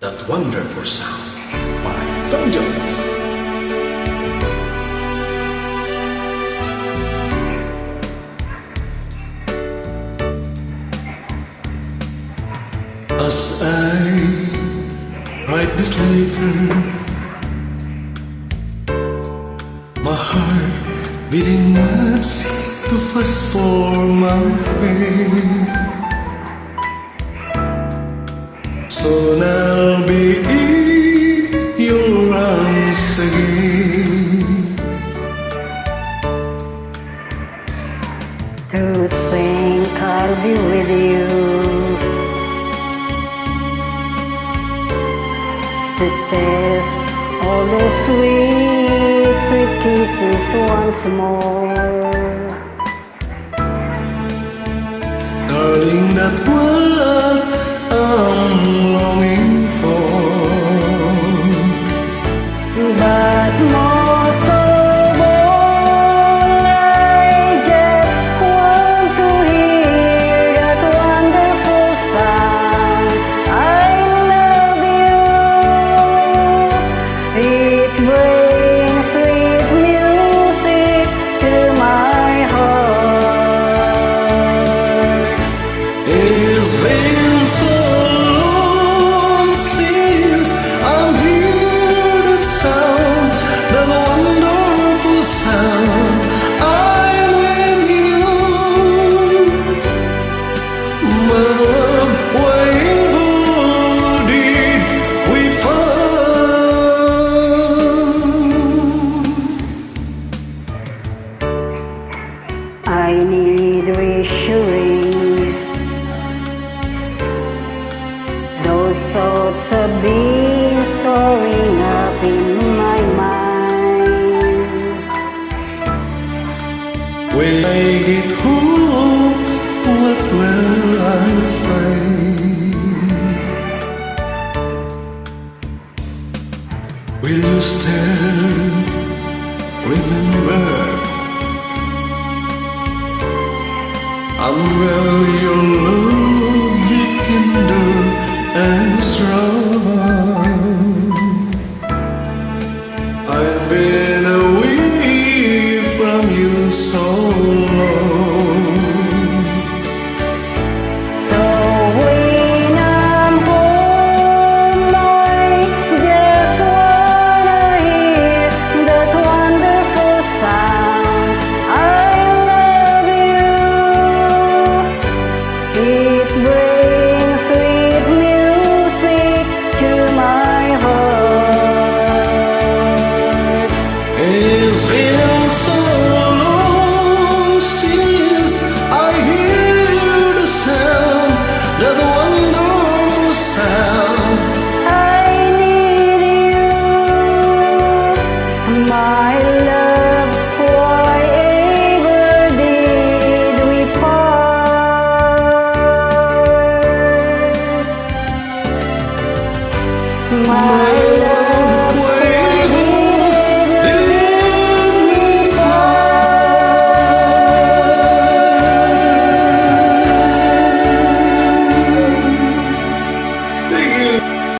That wonderful sound by Tom Jones. As I write this letter, my heart beating much too fast for my brain. Soon I'll be in your arms again. To think I'll be with you, to taste all the sweet, sweet kisses once more. Darling, that's what I'm longing for. But most of all, I just want to hear that wonderful sound. I love you. It brings sweet music to my heart. It's been so long since I'm hear the sound, that wonderful sound. I'm with you, but where did we find? I need reassuring. Those thoughts have been storing up in my mind. When I get home, what will I find? Will you still remember? And will your love be tender and strong?